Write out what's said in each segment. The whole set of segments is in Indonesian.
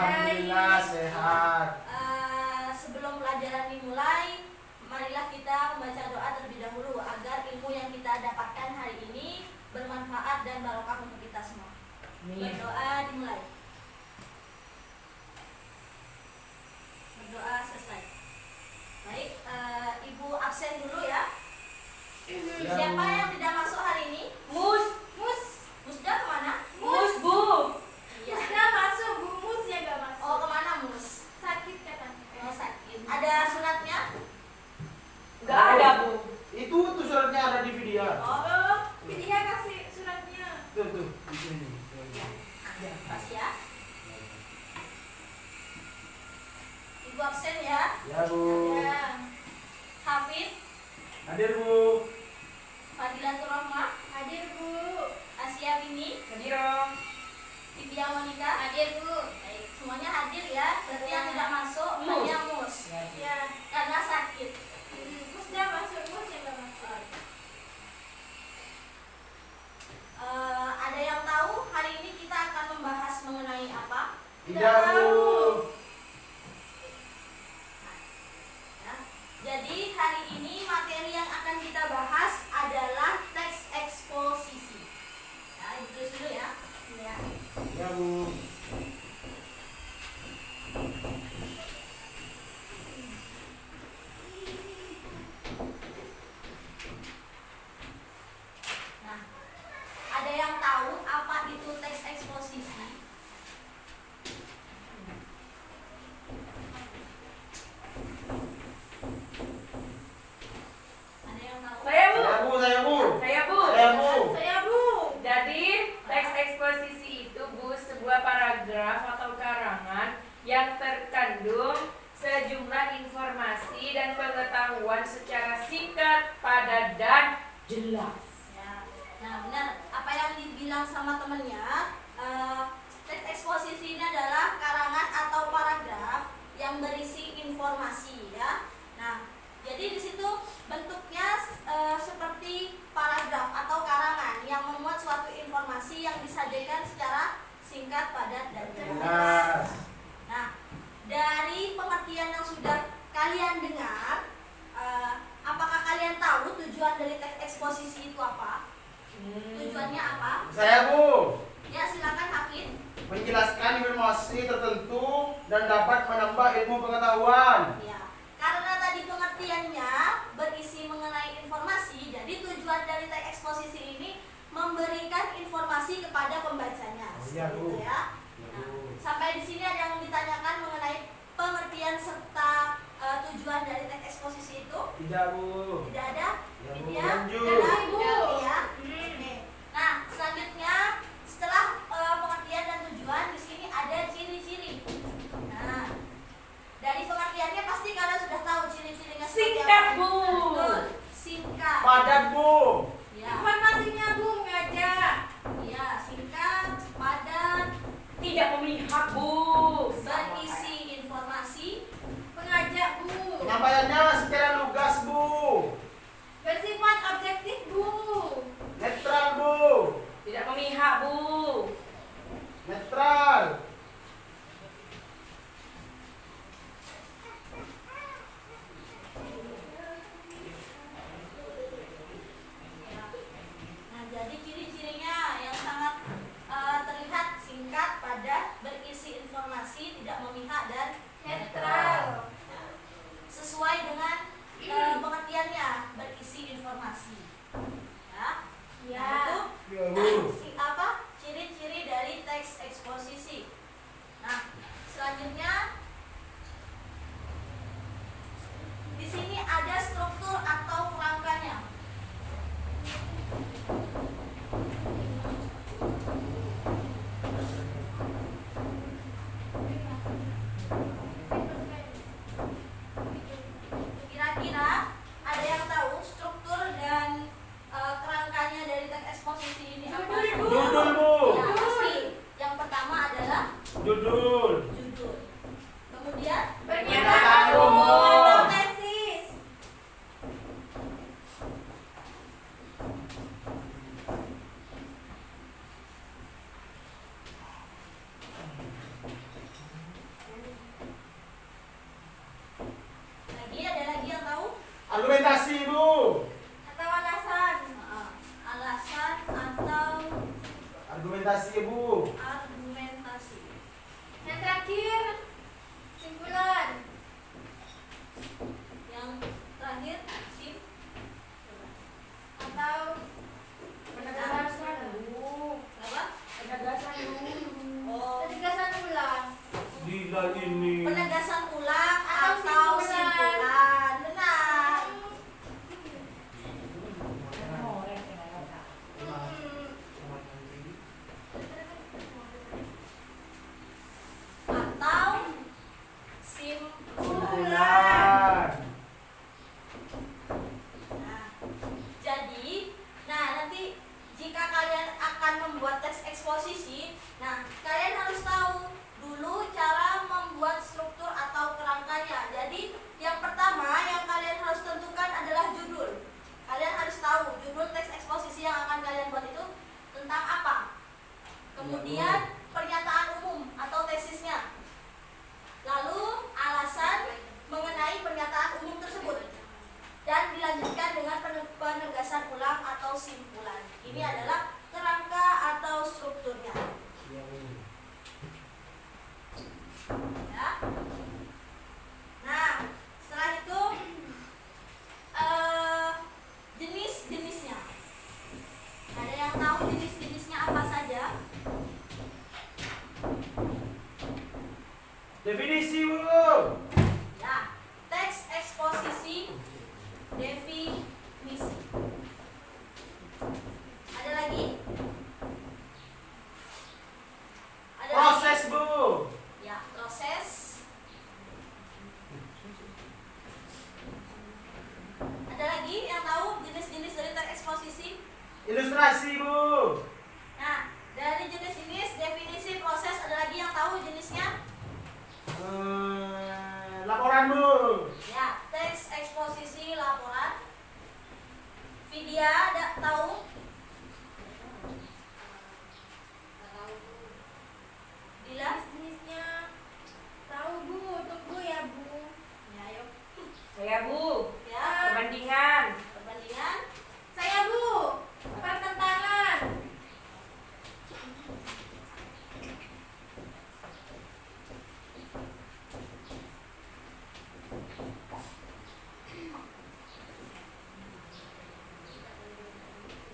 Alhamdulillah sehat. Sebelum pelajaran dimulai, marilah kita membaca doa terlebih dahulu agar ilmu yang kita dapatkan hari ini bermanfaat dan barokah untuk kita semua. Berdoa dimulai. Berdoa selesai. Baik, Ibu absen dulu ya. Siapa yang tidak masuk hari ini? Musda kemana? Bu. Iya. Musda masuk, Bu Mus ya gak masuk. Oh, kemana Mus? Sakit katanya. Oh, sakit. Ada suratnya? Enggak ada, Bu. Itu tuh suratnya ada di video. Oh, dia kasih suratnya. Tuh di sini. Ada. Pas ya. Ibu absen ya. Ya Bu. Ya. Hafid, Hadir Bu. Fadilatul Rahmah, Hadir, Bu. Asia Bini, Hadir. Vidya Monika. Hadir, Bu. Baik, semuanya hadir ya. Berarti yang tidak masuk Mus. hanya Mus. Ya. Karena sakit. Musda masuk, Mus ya gak masuk. Ada yang tahu hari ini kita akan membahas mengenai apa? Tidak Bu. Ya. Jadi hari ini materi yang akan kita bahas adalah teks eksposisi. Ya, itu dulu ya. Ya. Ya Bu. Nah, ada yang tahu apa itu teks eksposisi? Ada yang tahu? Saya, Bu. Saya Bu. Saya, Bu. Saya Bu. Saya, Bu. Jadi, teks eksposisi itu, Bu, sebuah paragraf atau karangan yang terkandung sejumlah informasi dan pengetahuan secara singkat, padat, dan jelas. Ya. Nah, benar. Apa yang dibilang sama temennya, teks eksposisi ini adalah karangan atau paragraf yang berisi informasi ya. Nah, jadi di situ bentuknya seperti paragraf atau karangan yang memuat suatu informasi yang disajikan secara singkat, padat, dan jelas. Jelas. Nah, dari pengertian yang sudah kalian dengar, apakah kalian tahu tujuan dari teks eksposisi itu apa? Tujuannya apa? Saya Bu. Ya, silakan Hafid. Menjelaskan informasi tertentu dan dapat menambah ilmu pengetahuan. Ya, karena tadi pengertiannya berisi mengenai informasi, jadi tujuan dari teks eksposisi ini memberikan informasi kepada pembacanya. Oh, iya, Bu. Gitu ya. Nah, sampai di sini ada yang ditanyakan mengenai pengertian serta tujuan dari teks eksposisi itu? Tidak Bu. Tidak ada? Ya, Bu. Ya, Lanjut. ada Ibu ya. Oke. Nah, selanjutnya setelah pengertian dan tujuan, di sini ada ciri-ciri. Nah, dari pengertiannya pasti kalian sudah tahu ciri-cirinya seperti Singkat, apa. Bu. Betul, singkat. Padat Bu. Ya, Informasinya, Bu, ngajak. ya, singkat, padat, Tidak memihak, Bu. berisi informasi, Mengajak, Bu. Penyampaiannya secara lugas Bu. Bersifat objektif, Bu. Netral Bu. Tidak memihak, Bu. Netral. Nah, jadi ciri-cirinya yang sangat terlihat singkat, padat, berisi informasi, tidak memihak dan Netral. Nah, sesuai dengan pengertiannya, berisi informasi. Ya. Ya. Nah, Ya itu Bu. apa? Ciri-ciri dari teks eksposisi. Nah, selanjutnya di sini ada struktur atau kerangkanya. Kira-kira ada yang tahu struktur dan kerangkanya dari teks eksposisi ini apa? Argumentasi, Bu. Atau alasan. Alasan atau Argumentasi, Bu. argumentasi. Yang terakhir, simpulan. Yang terakhir sim. Atau Penegasan dulu. Apa? Penegasan dulu. Oh, penegasan ulang. Gila ini. penegasan ulang Atau atau simpulan. simpulan. Benar. Atau simpulan. Bulan. Nah, jadi, nanti jika kalian akan membuat teks eksposisi, kalian harus tahu dulu cara membuat struktur atau kerangkanya. Jadi, yang pertama yang kalian harus tentukan adalah judul. Kalian harus tahu judul teks eksposisi yang akan kalian buat itu tentang apa. Kemudian, pernyataan umum atau tesisnya. Lalu, alasan mengenai pernyataan umum tersebut. Dan dilanjutkan dengan penegasan ulang atau simpulan. Ini adalah kerangka atau strukturnya. Ya. Nah, setelah itu jenis-jenisnya. Ada yang tahu jenis-jenisnya apa saja? Definisi, Bu. Ya, teks eksposisi, definisi. Ada lagi? Ada Proses, lagi? Bu. Ya, proses. Ada lagi yang tahu jenis-jenis dari teks eksposisi? Ilustrasi, Bu. Nah, dari jenis-jenis definisi proses ada lagi yang tahu jenisnya? Laporan, Bu. Ya, teks eksposisi laporan. Vidya ada tahu? Dila? Jenisnya tahu Bu, tunggu ya Bu. Ya, ayo. Saya Bu. Ya, Perbandingan. perbandingan. Saya Bu, pertentangan.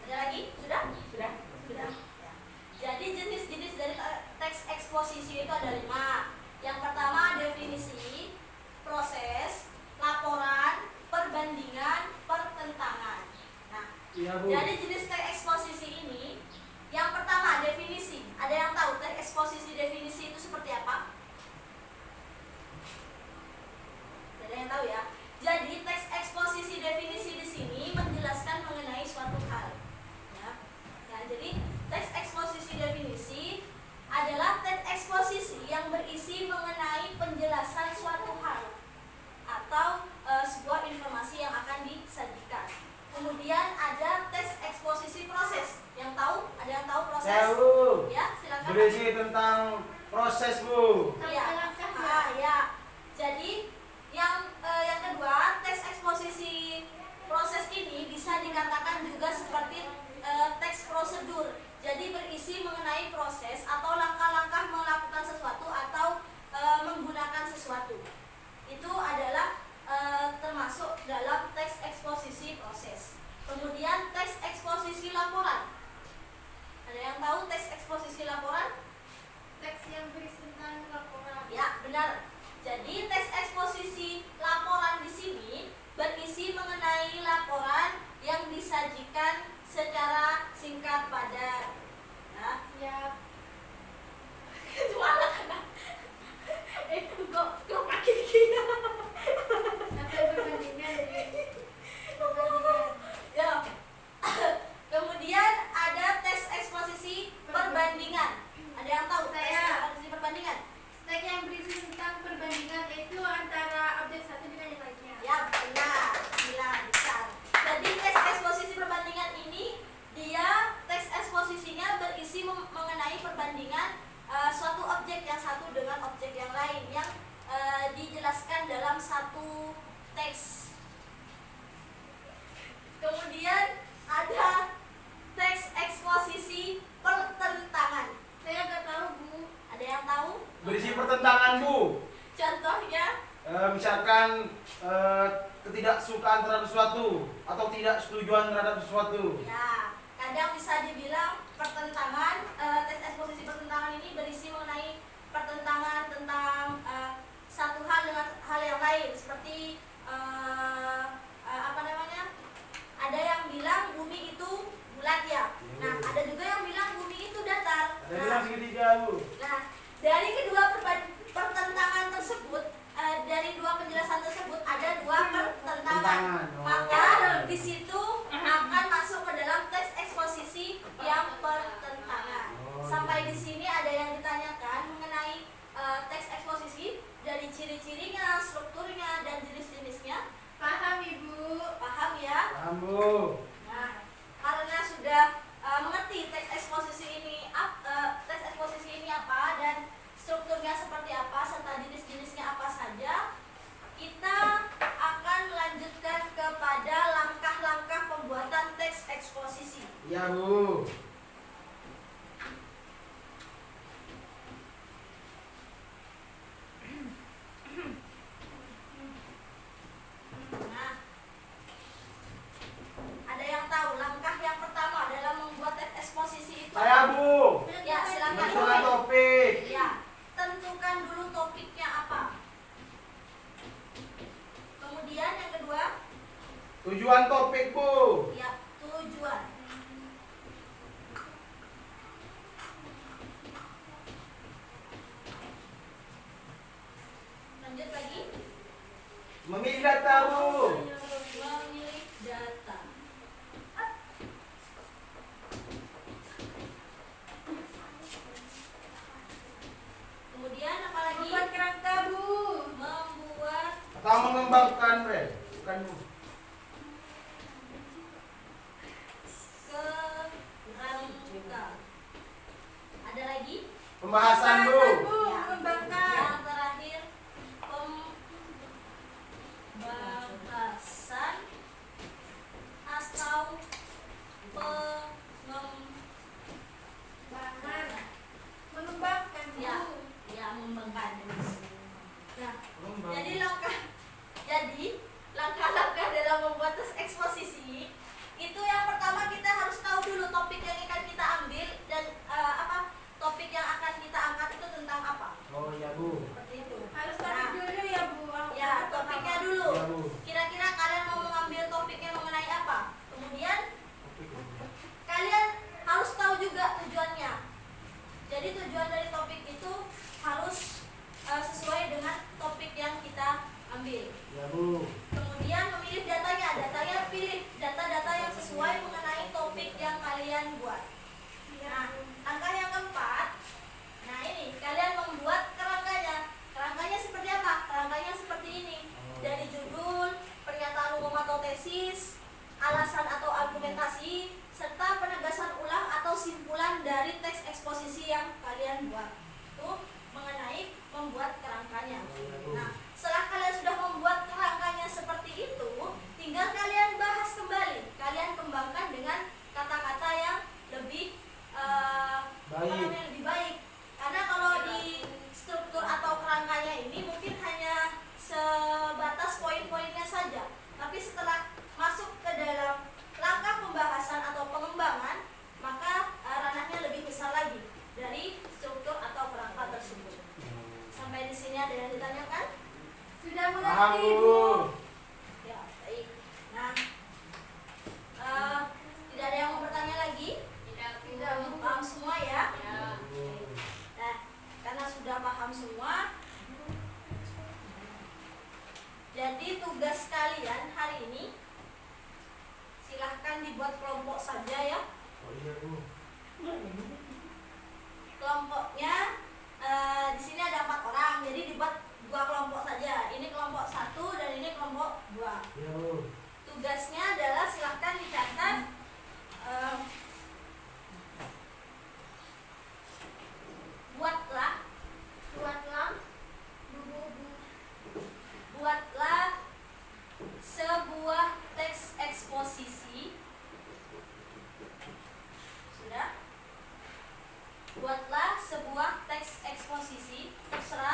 Ada lagi? Sudah? Sudah. Sudah. Ya. Jadi jenis-jenis dari teks eksposisi itu ada 5. Yang pertama definisi, proses, laporan, perbandingan, pertentangan. Nah, Iya, Bu. jadi jenis teks eksposisi ini, yang pertama definisi. Ada yang tahu teks eksposisi definisi itu seperti apa? Ada yang tahu ya? Jadi teks eksposisi definisi di sini menjelaskan mengenai suatu hal. Ya. Nah, jadi teks eksposisi definisi adalah teks eksposisi yang berisi mengenai penjelasan suatu hal atau sebuah informasi yang akan disajikan. Kemudian ada teks eksposisi proses. Yang tahu? Ada yang tahu proses? Saya, Bu. Ya, silakan. Berisi tentang proses, Bu. Iya. Ya. Jadi yang kedua, teks eksposisi proses ini bisa dikatakan juga seperti teks prosedur. Jadi berisi mengenai proses atau langkah-langkah melakukan sesuatu atau menggunakan sesuatu. Itu adalah termasuk dalam teks eksposisi proses. Kemudian teks eksposisi laporan. Ada yang tahu teks eksposisi laporan? Teks yang berisi tentang laporan. Ya, benar. Jadi teks eksposisi laporan di sini berisi mengenai laporan yang disajikan secara singkat padat. Ya. Siap. Itu anak kan? Kok makin gila? Hasil perbandingan. Perbandingan. Ya. Kemudian ada teks eksposisi perbandingan. Ada yang tahu teks Saya. eksposisi perbandingan? Teks yang berisi tentang perbandingan itu antara objek satu dengan yang lainnya. Ya, benar. Gila, besar. Jadi teks eksposisi perbandingan ini dia teks eksposisinya berisi mengenai perbandingan suatu objek yang satu dengan objek yang lain yang dijelaskan dalam satu teks. Bu. Contohnya, Misalkan ketidaksukaan terhadap sesuatu atau tidak setujuan terhadap sesuatu. ya, kadang bisa dibilang pertentangan, teks eksposisi pertentangan ini berisi mengenai pertentangan tentang satu hal dengan hal yang lain, seperti apa namanya? Ada yang bilang bumi itu bulat ya. Nah, ada juga yang bilang bumi itu datar. Ada bilang segitiga, Bu. Nah, dari kedua pertentangan tersebut, dari dua penjelasan tersebut ada dua pertentangan. Pertentangan, oh. Maka di situ akan masuk ke dalam teks eksposisi yang pertentangan. Sampai di sini ada yang ditanyakan mengenai teks eksposisi dari ciri-cirinya, strukturnya, dan jenis-jenisnya. Paham Ibu? Paham ya? Paham, Bu. Nah, karena sudah mengerti teks eksposisi ini apa dan strukturnya seperti apa serta jenis-jenisnya apa saja, kita akan melanjutkan kepada langkah-langkah pembuatan teks eksposisi. Iya, Bu. Nah, ada yang tahu langkah yang pertama dalam membuat teks eksposisi itu? Saya, Bu. Ya, silakan. Menentukan topik. Ya, tentukan dulu topiknya apa. Kemudian yang kedua, Tujuan topik, Bu. ya, tujuan. Lanjut lagi, Memilih data, Bu. memilih data. Kemudian apa lagi? Membuat kerangka Bu. Membuat Atau mengembangkan, Bre. Bukan, Bu. kerangka. Ada lagi? Pembahasan, Bu. Ya. Mengembangkan. Yang terakhir, pembahasan atau Bahan. Mengembangkan Bu. ya, ya mengembangkan. Nah, Mengembang. jadi langkah-langkah dalam membuat tes eksposisi itu yang pertama kita harus tahu dulu topik yang akan kita ambil dan topik yang akan kita angkat itu tentang apa. Oh, iya, Bu. Seperti itu. Harus Nah, topik dulu ya Bu. ya, topiknya dulu. Iya, Bu. Kira-kira kalian mau mengambil topiknya mengenai apa? Kemudian Topik. kalian harus tahu juga tujuannya. Jadi tujuan dari topik itu harus sesuai dengan topik yang kita ambil. Iya, Bu. Kemudian memilih datanya. Datanya pilih data-data yang sesuai mengenai topik yang kalian buat. Nah, langkah yang keempat. Nah, ini kalian membuat kerangkanya. Kerangkanya seperti apa? Kerangkanya seperti ini. Dari judul, pernyataan umum atau tesis, alasan atau argumentasi, serta penegasan ulang atau simpulan dari teks eksposisi yang kalian buat. Itu mengenai membuat kerangkanya. Nah, setelah kalian sudah membuat kerangkanya seperti itu, tinggal kalian bahas kembali. Kalian kembangkan dengan kata-kata yang lebih lebih baik. Karena kalau di struktur atau kerangkanya ini mungkin hanya sebatas poin-poinnya saja. Tapi setelah masuk ke dalam langkah pembahasan atau pengembangan, maka ranahnya lebih besar lagi dari struktur atau kerangka tersebut. Sampai di sini ada yang ditanyakan? Sudah Paham, mengerti Bu. Bu. Ya, baik. Nah, tidak ada yang mau bertanya lagi? Tidak, paham semua ya? Nah, karena sudah paham semua, jadi tugas kalian hari ini silahkan dibuat kelompok saja ya. Oh, iya, Bu. Kelompoknya di sini ada 4 orang, jadi dibuat 2 kelompok saja. Ini kelompok 1 dan ini kelompok 2. Iya, Bu. Tugasnya adalah silahkan dicatat buatlah sebuah teks eksposisi. Sudah? Buatlah sebuah teks eksposisi terserah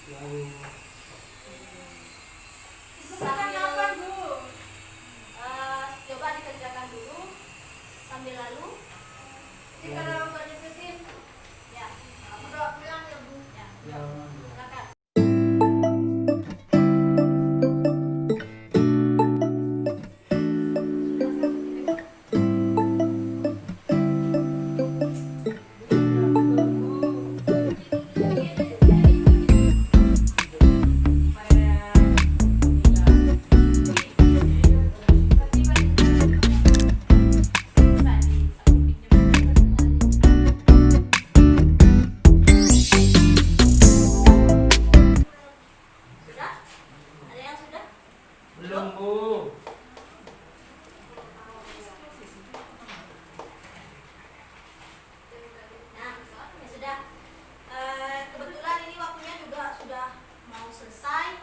Ibu makan apa, Bu? Coba dikerjakan dulu sambil lalu. Jadi kalau nggak nyebutin, Ya, berdoa pulang ya, Bu. ya. Ya. Silakan. Sudah? Ada yang sudah? Belum, Bu. Nah, ya sudah. Kebetulan ini waktunya juga sudah mau selesai.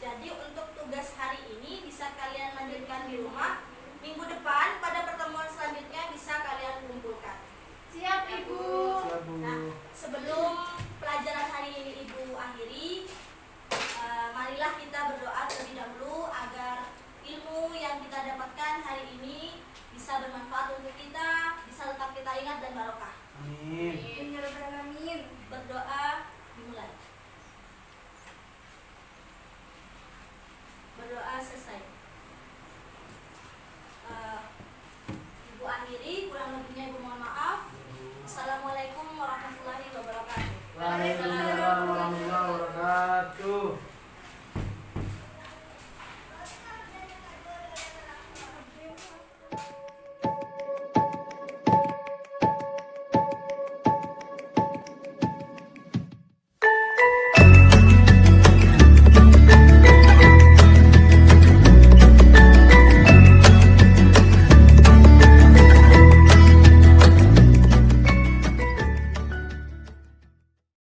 Jadi untuk tugas hari ini bisa kalian lanjutkan di rumah. Minggu depan pada pertemuan selanjutnya bisa kalian kumpulkan. Siap, Ibu. Siap, Bu. Nah, sebelum pelajaran hari ini Ibu akhiri, marilah kita berdoa terlebih dahulu agar ilmu yang kita dapatkan hari ini bisa bermanfaat untuk kita, bisa tetap kita ingat dan barokah. Amin. Amin ya rabbal alamin. Berdoa dimulai. Berdoa selesai.